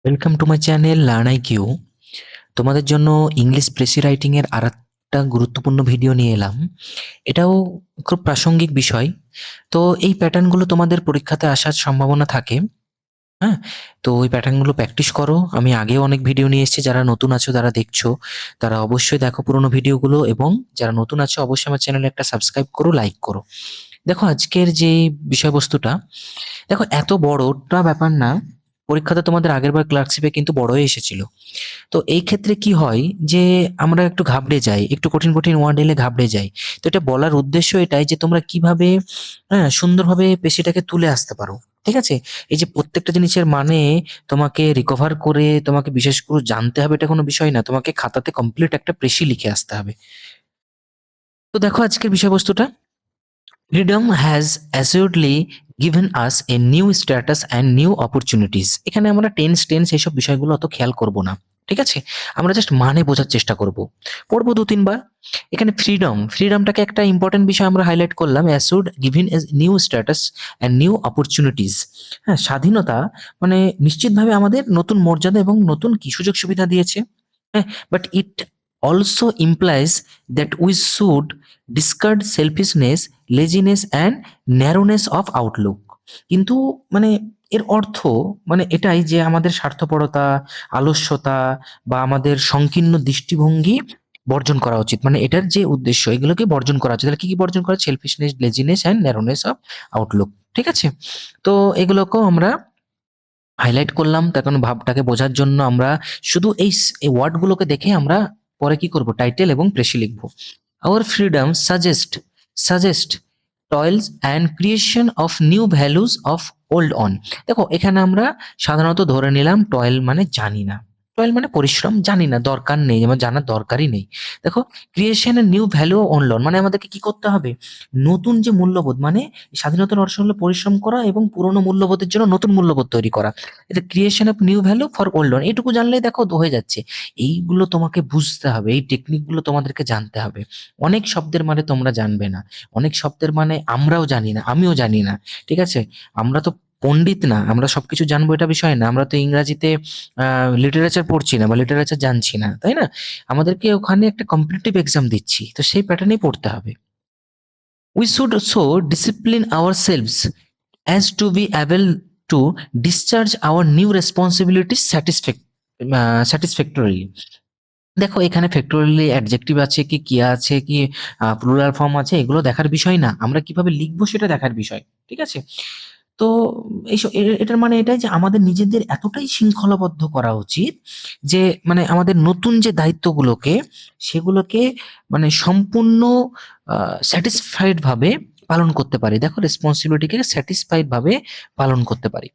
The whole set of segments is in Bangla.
Welcome to my channel learn IQ. তোমাদের জন্য ইংলিশ প্রেসি রাইটিং এর আরেকটা গুরুত্বপূর্ণ ভিডিও নিয়ে এলাম। এটাও খুব প্রাসঙ্গিক বিষয়। তো এই প্যাটার্নগুলো তোমাদের পরীক্ষাতে আসার সম্ভাবনা থাকে। হ্যাঁ, তো ওই প্যাটার্নগুলো প্র্যাকটিস করো। আমি আগেও অনেক ভিডিও নিয়ে এসেছি। যারা নতুন আছো, যারা দেখছো, তারা অবশ্যই দেখো পুরোনো ভিডিওগুলো, এবং যারা নতুন আছো অবশ্যই আমার চ্যানেলে একটা সাবস্ক্রাইব করো, লাইক করো। দেখো আজকের যে বিষয়বস্তুটা, দেখো এত বড়টা ব্যাপার না। পরীক্ষাতে তোমাদের আগেরবার ক্লার্কশিপে কিন্তু বড়ই এসেছিল। তো এই ক্ষেত্রে কি হয় যে আমরা একটু ঘাবড়ে যাই, একটু কঠিন কঠিন ওয়ার্ড এলে ঘাবড়ে যাই। তো এটা বলার উদ্দেশ্য এটাই যে তোমরা কিভাবে সুন্দরভাবে পেশিটাকে তুলে আসতে পারো। ঠিক আছে? এই যে প্রত্যেকটা জিনিসের মানে তোমাকে রিকভার করে তোমাকে বিশেষ করে জানতে হবে, এটা কোনো বিষয় না। তোমাকে খাতাতে কমপ্লিট একটা পেশি লিখে আসতে হবে। তো দেখো আজকের বিষয়বস্তুটা, freedom has assuredly given us a new status and new opportunities. এখানে আমরা টেন্স এইসব বিষয়গুলো অত খেয়াল করব না। ঠিক আছে? আমরা জাস্ট মানে বোঝার চেষ্টা করব। পড়বো ২-৩ বার। এখানে ফ্রিডমটাকে একটা ইম্পর্টেন্ট বিষয় আমরা হাইলাইট করলাম। Assured given a new status and new opportunities. হ্যাঁ, স্বাধীনতা মানে নিশ্চিতভাবে আমাদের নতুন মর্যাদা এবং নতুন কি সুযোগ সুবিধা দিয়েছে। হ্যাঁ, but it also implies that we should discard selfishness, laziness and narrowness of Outlook. কিন্তু মানে এর অর্থ মানে এটাই যে আমাদের স্বার্থপরতা, আলস্যতা বা আমাদের সংকীর্ণ দৃষ্টিভঙ্গি বর্জন করা উচিত। মানে এটার যে উদ্দেশ্য, এগুলোকে বর্জন করা উচিত। তাহলে কি কি বর্জন করা? Selfishness, laziness and narrowness of Outlook. ঠিক আছে? তো এগুলোকেও আমরা হাইলাইট করলাম। তার কারণ ভাবটাকে বোঝার জন্য আমরা শুধু এই ওয়ার্ডগুলোকে দেখে আমরা পরে কি করব? টাইটেল এবং প্রেসি লিখব। Our freedom suggest toils and creation of new values of old on. দেখো এখানে আমরা সাধারণত ধরে নিলাম টয়েল মানে জানি না। টয়েল মানে পরিশ্রম, জানি না, দরকার নেই, আমার জানার দরকারই নেই। দেখো creation a new value on লন মানে আমাদেরকে কি করতে হবে? নতুন যে মূল্যবোধ, মানে স্বাধীনতার অর্থ হলো পরিশ্রম করা এবং পুরোনো মূল্যবোধের জন্য নতুন মূল্যবোধ তৈরি করা। এটা creation of new value for old on, এইটুকু জানলেই দেখো হয়ে যাচ্ছে। এইগুলো তোমাকে বুঝতে হবে, এই টেকনিকগুলো তোমাদেরকে জানতে হবে। অনেক শব্দের মানে তোমরা জানবে না, অনেক শব্দের মানে আমরাও জানি না, আমিও জানি না। ঠিক আছে? আমরা তো পণ্ডিত না, আমরা সবকিছু জানবো এটা বিষয় না। আমরা তো ইংরাজিতে লিটারেচার পড়ছি না বা লিটারেচার জানছি না, তাই না? আমাদেরকে ওখানে একটা কম্পিটিটিভ এক্সাম দিচ্ছি, তো সেই প্যাটার্নেই পড়তে হবে। We should so discipline ourselves as to be able to discharge our new responsibilities satisfactorily. দেখো এখানে ফ্যাক্টরিয়ালি অ্যাডজেক্টিভ আছে কি, কিয়া আছে কি, প্লুরাল ফর্ম আছে, এগুলো দেখার বিষয় না। আমরা কিভাবে লিখবো সেটা দেখার বিষয়। ঠিক আছে? তো এটার মানে এটাই যে আমাদের নিজেদের এতটাই শৃঙ্খলাবদ্ধ করা উচিত যে মানে আমাদের নতুন যে দায়িত্বগুলোকে, সেগুলোকে মানে সম্পূর্ণ স্যাটিসফাইড ভাবে পালন করতে পারি। দেখো রেসপন্সিবিলিটিকে স্যাটিসফাইড ভাবে পালন করতে পারি।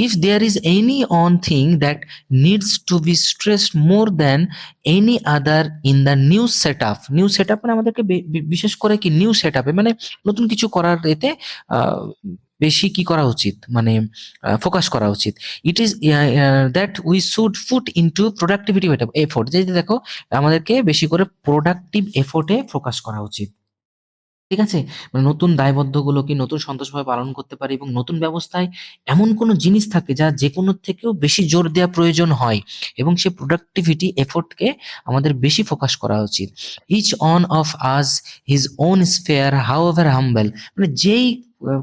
If there is any one thing that needs to be stressed more than any other in the new set up মানে আমাদেরকে বিশেষ করে কি নিউ সেট আপে মানে নতুন কিছু করার এতে আহ বেশি কি করা উচিত, মানে ফোকাস করা উচিত। It is that we should put into productivity effort. যে দেখো আমাদেরকে বেশি করে প্রোডাক্টিভ এফোর্টে ফোকাস করা উচিত। ঠিক আছে? মানে নতুন দায়বদ্ধগুলোকে নতুন সন্তোষভাবে পালন করতে পারি, এবং নতুন ব্যবস্থায় এমন কোনো জিনিস থাকে যা যেকোনোর থেকেও বেশি জোর দেওয়া প্রয়োজন হয়, এবং সে প্রোডাক্টিভিটি এফোর্টকে আমাদের বেশি ফোকাস করা উচিত। Each one of us his own sphere however humble মানে যেই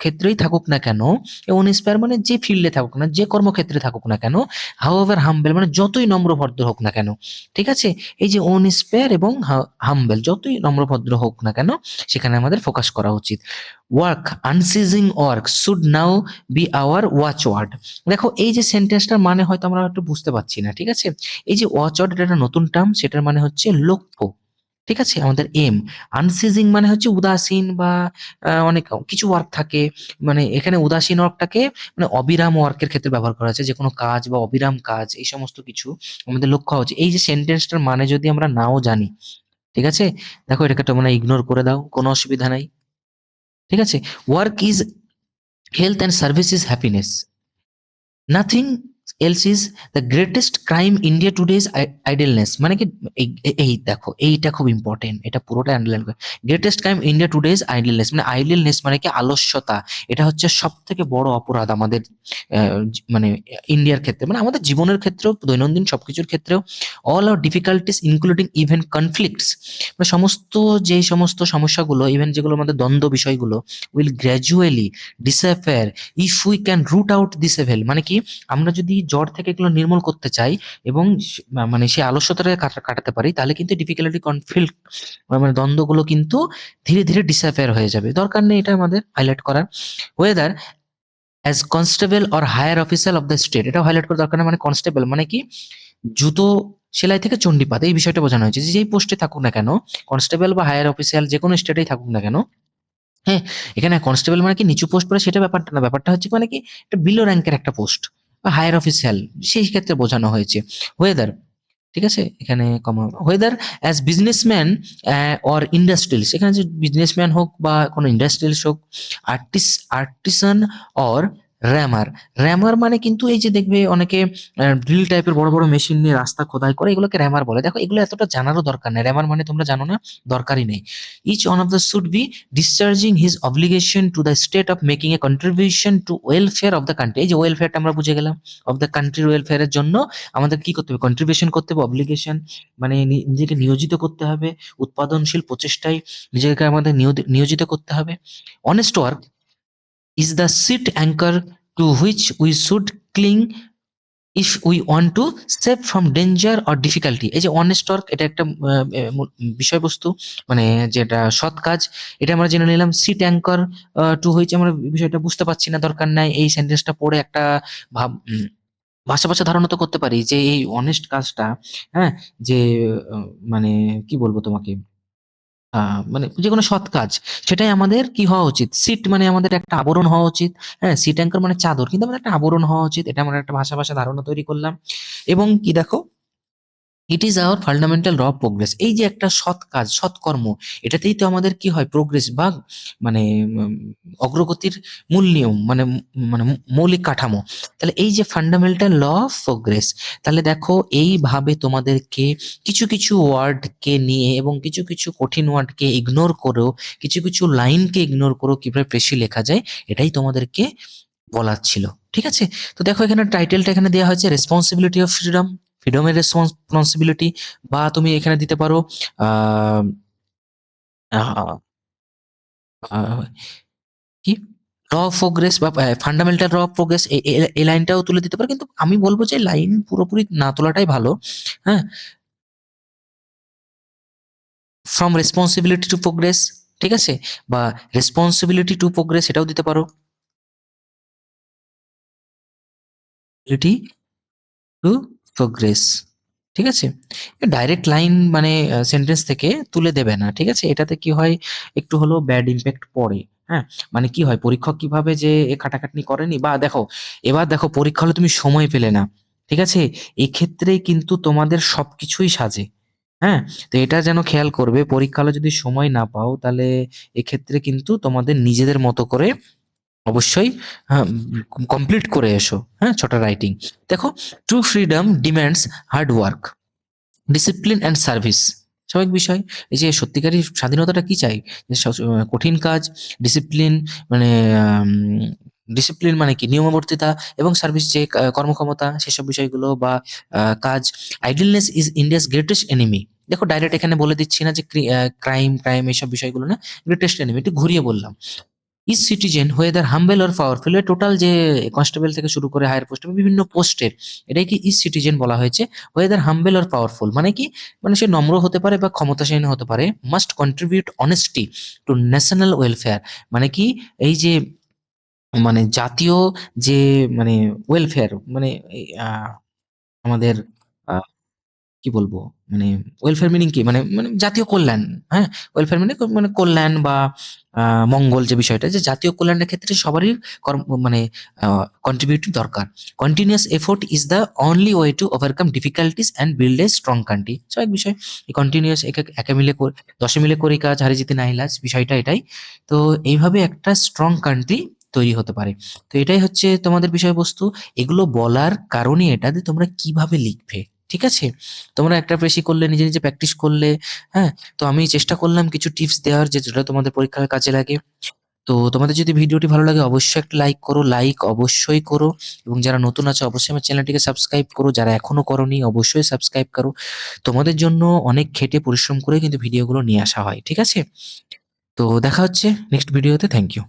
ক্ষেত্রেই থাকুক না কেন, ওন স্পেয়ার মানে যে ফিল্ডে থাকুক না, যে কর্মক্ষেত্রে থাকুক না কেন, হাউএভার হাম্বল মানে যতই নম্র-ভদ্র হোক না কেন। ঠিক আছে? এই যে ওন স্পেয়ার এবং হাম্বল যতই নম্র-ভদ্র হোক না কেন, সেখানে আমাদের ফোকাস করা উচিত। Work, unceasing work should now be our watchword. দেখো এই যে সেন্টেন্সটার মানে হয়তো আমরা একটু বুঝতে পারছি না। ঠিক আছে? এই যে ওয়াচ ওয়ার্ড, এটা একটা নতুন টার্ম, সেটার মানে হচ্ছে লক্ষ্য। ঠিক আছে? আমাদের এম। আনসিজিং মানে হচ্ছে উদাসীন বা অনেক কিছু ওয়ার্ক থাকে। মানে এখানে উদাসীন ওয়ার্কটাকে মানে অবিরাম ওয়ার্কের ক্ষেত্রে ব্যবহার করা হয়েছে। যেকোনো কাজ বা অবিরাম কাজ, এই সমস্ত কিছু আমাদের লক্ষ্য হওয়া উচিত। এই যে সেন্টেন্সটার মানে যদি আমরা নাও জানি, ঠিক আছে? দেখো এটাকে তোমরা ইগনোর করে দাও, কোনো অসুবিধা নাই। ঠিক আছে? Work is health and service is happiness. Nothing else is the greatest crime India today's idleness, মানে কি এই দেখো এইটা খুব ইম্পর্টেন্ট, এটা পুরোটা আন্ডারলাইন করে। Greatest crime India today's idleness, মানে আইডলনেস মানে কি আলস্যতা, এটা হচ্ছে সব থেকে বড় অপরাধ আমাদের মানে ইন্ডিয়ার ক্ষেত্রে, মানে আমাদের জীবনের ক্ষেত্রেও, দৈনন্দিন সবকিছুর ক্ষেত্রেও। অল আর ডিফিকাল্টিস ইনক্লুডিং ইভেন কনফ্লিক্টস, মানে সমস্ত যে সমস্ত সমস্যাগুলো, ইভেন যেগুলো আমাদের দ্বন্দ্ব বিষয়গুলো, will gradually disappear if we can root out this evil, মানে কি আমরা যদি জ্বর থেকে এগুলো নির্মূল করতে চাই এবং মানে সেই আলস্যতাটাকে কাটাতে পারি, তাহলে কিন্তু ডিফিকাল্টি কনফ্লিক্ট মানে দ্বন্দ্বগুলো কিন্তু ধীরে ধীরে ডিসঅ্যাপিয়ার হয়ে যাবে। দরকার নেই এটা আমাদের হাইলাইট করার। Whether as constable or higher officer of the state, এটাও হাইলাইট করার দরকার নেই। মানে কনস্টেবল মানে কি জুতো সেলাই থেকে চণ্ডীপাত, এই বিষয়টা বোঝানো হয়েছে যে যেই পোস্টে থাকুক না কেন, কনস্টেবল বা হায়ার অফিসিয়াল যে কোনো স্টেটেই থাকুক না কেন, হ্যাঁ, এখানে কনস্টেবল মানে কি নিচু পোস্ট পড়ে সেটা ব্যাপারটা না, ব্যাপারটা হচ্ছে মানে কি এটা বিলো র্যাঙ্কের একটা পোস্ট বা হায়ার অফিসিয়াল, সেই ক্ষেত্রে বোঝানো হয়েছে। ওয়েদার, ঠিক আছে, এখানে comma, whether as businessman or industrialist, এখানে যে বিজনেসম্যান হোক বা কোনো ইন্ডাস্ট্রিয়ালিস্ট হোক, আর্টিসান অর র্যামার। র্যামার মানে কিন্তু এই যে দেখবে অনেকে ড্রিল টাইপের বড় বড় মেশিন নিয়ে রাস্তা খোদাই করে, এগুলোকে র্যামার বলে। দেখো এগুলো এতটা জানারও দরকার নেই, র্যামার মানে তোমরা জানো না, দরকারই নেই। Each one of the should be discharging his obligation to the state of making a contribution to welfare of the country, এই যে ওয়েলফেয়ারটা আমরা বুঝে গেলাম, অফ দ্য কান্ট্রির ওয়েলফেয়ারের জন্য আমাদের কি করতে হবে, কন্ট্রিবিউশন করতে হবে, অব্লিগেশন মানে নিজেকে নিয়োজিত করতে হবে, উৎপাদনশীল প্রচেষ্টায় নিজেকে আমাদের নিয়োজিত করতে হবে। Honest work is the sheet anchor to which we should cling if we want to save from danger or difficulty, এই যে অনেস্ট ওয়ার্ক এটা একটা বিষয়বস্তু, মানে যেটা সৎ কাজ, এটা আমরা জেনে নিলাম। সিট অ্যাঙ্কার টু হয়েছে, আমরা বিষয়টা বুঝতে পারছি না, দরকার নাই, এই সেন্টেন্সটা পড়ে একটা ভাব ভাষা ভাষা ধারণা তো করতে পারি যে এই অনেস্ট কাজটা, হ্যাঁ, যে মানে কি বলবো তোমাকে, মানে যেকোনো সৎ কাজ, সেটাই আমাদের কি হওয়া উচিত, সিট মানে আমাদের একটা আবরণ হওয়া উচিত। হ্যাঁ, সিট অ্যাঙ্কার মানে চাদর, কিন্তু আমাদের একটা আবরণ হওয়া উচিত, এটা আমরা একটা ভাষা ভাষা ধারণা তৈরি করলাম। এবং কি দেখো, ইট ইজ আওয়ার ফান্ডামেন্টাল র প্রোগ্রেস, এই যে একটা সৎ কাজ সৎকর্ম, এটাতেই তো আমাদের কি হয় প্রোগ্রেস বা মানে অগ্রগতির মূল নিয়ম, মানে মানে মৌলিক কাঠামো। তাহলে এই যে ফান্ডামেন্টাল ল অফ প্রোগ্রেস, তাহলে দেখো এইভাবে তোমাদেরকে কিছু কিছু ওয়ার্ডকে নিয়ে এবং কিছু কিছু কঠিন ওয়ার্ডকে ইগনোর করেও, কিছু কিছু লাইনকে ইগনোর করেও কিভাবে প্রেসি লেখা যায়, এটাই তোমাদেরকে বলার ছিল। ঠিক আছে, তো দেখো এখানে টাইটেলটা এখানে দেওয়া হয়েছে রেসপন্সিবিলিটি অফ ফ্রিডম, ফ্রিডমের রেসপন্সিবিলিটি, বা তুমি এখানে দিতে পারো আহ আহ, আহ, কি র অফ প্রোগ্রেস বা ফান্ডামেন্টাল র অফ প্রোগ্রেস, এই লাইনটাও তুলে দিতে পারো, কিন্তু আমি বলবো যে লাইন পুরোপুরি না তোলাটাই ভালো। হ্যাঁ, ফ্রম রেসপন্সিবিলিটি টু প্রোগ্রেস, ঠিক আছে, বা রেসপন্সিবিলিটি টু প্রোগ্রেস এটাও দিতে পারো, টু প্রোগ্রেস। ঠিক আছে, ডাইরেক্ট লাইন মানে সেন্টেন্স থেকে তুলে দেবে না, ঠিক আছে, এটাতে কি হয় একটু হলেও ব্যাড ইম্প্যাক্ট পড়ে। হ্যাঁ, মানে কি হয় পরীক্ষক কিভাবে যে এ খাটাখাটনি করেনি, বা দেখো এবার দেখো পরীক্ষা হলে তুমি সময় পেলে না, ঠিক আছে, এক্ষেত্রে কিন্তু তোমাদের সবকিছুই সাজে। হ্যাঁ, তো এটা যেন খেয়াল করবে, পরীক্ষা হলে যদি সময় না পাও, তাহলে এক্ষেত্রে কিন্তু তোমাদের নিজেদের মতো করে অবশ্যই হ্যাঁ কমপ্লিট করে এসো। হ্যাঁ, ছোট রাইটিং। দেখো, true freedom demands hard work, discipline and service, স্বাভাবিক বিষয়। এই যে সত্যিকারের স্বাধীনতাটা কি চাই, যে কঠিন কাজ, ডিসিপ্লিন মানে ডিসিপ্লিন মানে কি নিয়মাবর্তিতা, এবং সার্ভিস যে কর্মক্ষমতা, সেসব বিষয়গুলো বা কাজ। Idleness is India's greatest enemy, দেখো ডাইরেক্ট এখানে বলে দিচ্ছি না যে ক্রাইম ক্রাইম এইসব বিষয়গুলো না, গ্রেটেস্ট এনিমি একটু ঘুরিয়ে বললাম। Each citizen whether humble or powerful, total যে কনস্টেবল থেকে শুরু করে হায়ার পোস্ট বিভিন্ন পোস্টের, এটাই কি ইচ সিটিজেন বলা হয়েছে। হোয়েদার হাম্বেল অর পাওয়ারফুল মানে কি, মানে সে নম্র হতে পারে বা ক্ষমতাসীন হতে পারে, must contribute honesty to national welfare, মানে কি এই যে মানে জাতীয় যে মানে ওয়েলফেয়ার মানে এই, আমাদের কি বলবো, মানে ওয়েলফেয়ার মিনিং কি, মানে মানে জাতীয় কল্যাণ। হ্যাঁ, ওয়েলফেয়ার মানে মানে কল্যাণ বা মঙ্গল, যে বিষয়টা যে জাতীয় কল্যাণের ক্ষেত্রে সবারই কর্ম মানে কন্ট্রিবিউট দরকার। Continuous effort is the only way to overcome difficulties and build a strong country, এক বিষয়। এই কন্টিনিউয়াস একে মিলে দশে মিলে করি কাজ, হারি জিতে নাহি লাজ, বিষয়টা এটাই। তো এইভাবে একটা স্ট্রং কান্ট্রি তৈরি হতে পারে। তো এটাই হচ্ছে তোমাদের বিষয়বস্তু। এগুলো বলার কারণই এটা যে তোমরা কিভাবে লিখবে। ঠিক আছে? তোমরা একটা বেশি করলে, নিজে, নিজে প্র্যাকটিস করলে, হ্যাঁ? তো আমি চেষ্টা করলাম কিছু টিপস দেওয়ার যে যেটা তোমাদের পরীক্ষার কাজে লাগে। তো তোমাদের যদি ভিডিওটি ভালো লাগে অবশ্যই একটা লাইক করো, লাইক অবশ্যই করো এবং যারা নতুন আছো অবশ্যই আমার চ্যানেলটিকে সাবস্ক্রাইব করো। যারা এখনো করোনি অবশ্যই সাবস্ক্রাইব করো। তোমাদের জন্য অনেক খেটে পরিশ্রম করে কিন্তু ভিডিওগুলো নিয়ে আসা হয়। ঠিক আছে? তো দেখা হচ্ছে নেক্সট ভিডিওতে। Thank you.